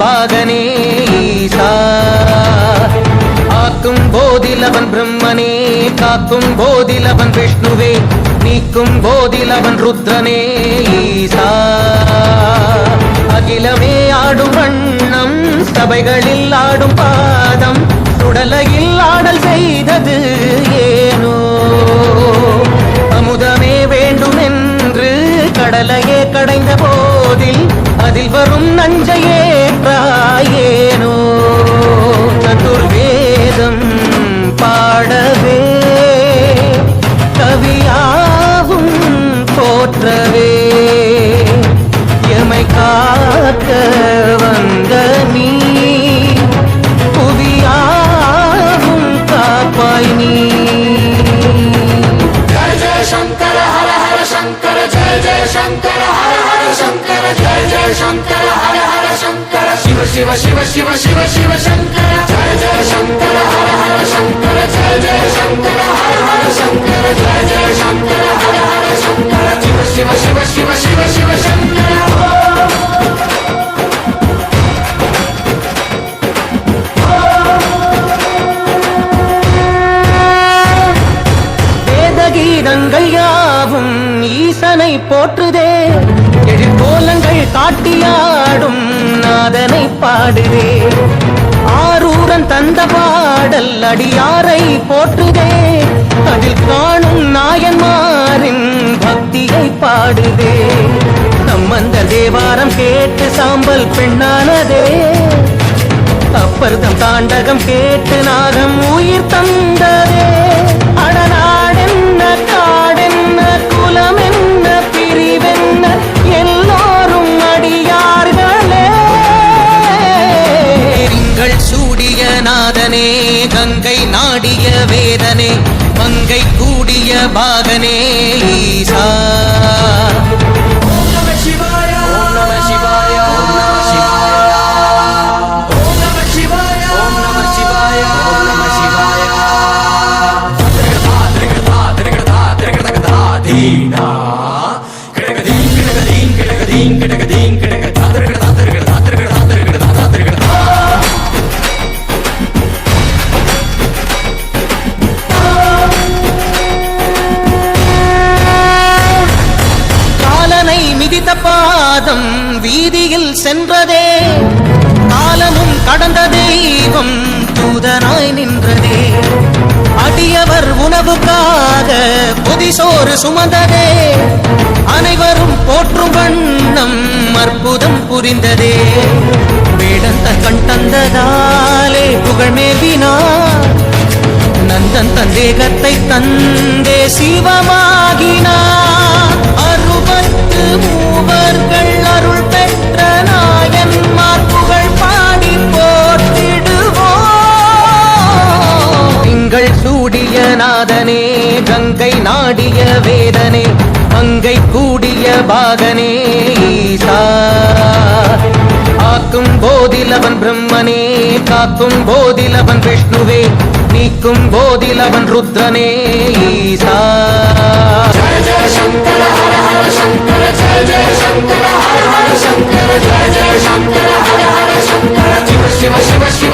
பாகனே ஈசா. ஆக்கும் போதில் அவன் பிரம்மனே, காக்கும் போதில் அவன் விஷ்ணுவே, நீக்கும் போதில் அவன் ருத்ரனே ஈசா. அகிலமே ஆடும் வண்ணம், சபைகளில் ஆடும் பாதம், சுடலையில் ஆடல் செய்தது ஏனோ. அமுதமே வேண்டும் என்று கடலையே கடைந்த போதில் அதில் வரும் நஞ்சையே ஏனோ. சதுர்வேதம் பாடவே கவியாவும் போற்றவே எமை காக்க வந்த நீ, புவியாவும் காப்பாய் நீ. जय जय शंकर हर हर शंकर, जय जय शंकर हर हर शंकर, जय जय शंकर हर हर शंकर, शिव शिव शिव शिव शिव शिव शंकर. जय जय शंकर हर हर शंकर, जय जय शंकर हर हर शंकर, जय जय शंकर हर हर शंकर, शिव शिव शिव शिव शिव शिव शंकर. கீதங்கள் யாவும் ஈசனை போற்றுதே, எழிற்கோலங்கள் காட்டியாடும் நாதனை பாடுதே. ஆரூரன் தந்த பாடல் அடியாரை போற்றுதே, அதில் காணும் நாயன்மாரின் பக்தியை பாடுதே. நம்மந்த தேவாரம் கேட்டு சாம்பல் பெண்ணானதே, அப்பர்தம் தாண்டகம் கேட்டு நாகம் உயிர் தந்ததே. அடநாடென்ன காடென்ன குலம் என்ன பிரிவென்ன எல்லோரும் அடியார்களே. திங்கள் சூடிய நாதனே, கங்கை நாடிய வேதனே, மங்கை கூடிய பாகனே ஈசா. ஓம் நம சிவாய, ஓம் நம சிவாய, ஓம் நம சிவாய, ஓம் நம சிவாய, ஓம் நம சிவாய, ஓம் நம சிவாய. திரிகடதா திரிகடதா திரிகடதா தீனா கிடகதீன் கிடகதீன் கிடகதீன் கிடகதீன் கிடகதா திரிகடதா திரிகடதா திரிகடதா திரிகடதா திரிகடதா. காலனை மிதித்த பாதம் வீதியில் சென்றதே, காலமும் கடந்த தெய்வம் தூதனாய் நின்றதே. அடியவர் உணவுக்காக புதிசோறு சுமந்ததே, அனைவரும் போற்றும் வண்ணம் அற்புதம் புரிந்ததே. வேடந்த கண் தந்ததாலே புகழ் மேவினார், நந்தன் தந்தேகத்தை தந்தே சிவமாகினார். 63 அருள் பெற்ற நாயன்மார் புகழ் பாடி போற்றிடுவோம். திங்கள் சூடிய நாதனே, கங்கை நாடிய வேதனே, மங்கை கூடிய பாகனே ஈசா. ஆக்கும் போதில் அவன் பிரம்மனே, காக்கும் போதில் அவன் விஷ்ணுவே, நீக்கும் போதில் அவன் ருத்ரனே ஈசா. जय जय शंकर हर हर शंकर, जय जय शंकर हर हर शंकर, जय जय शंकर हर हर शंकर, शिव शिव शिव शिव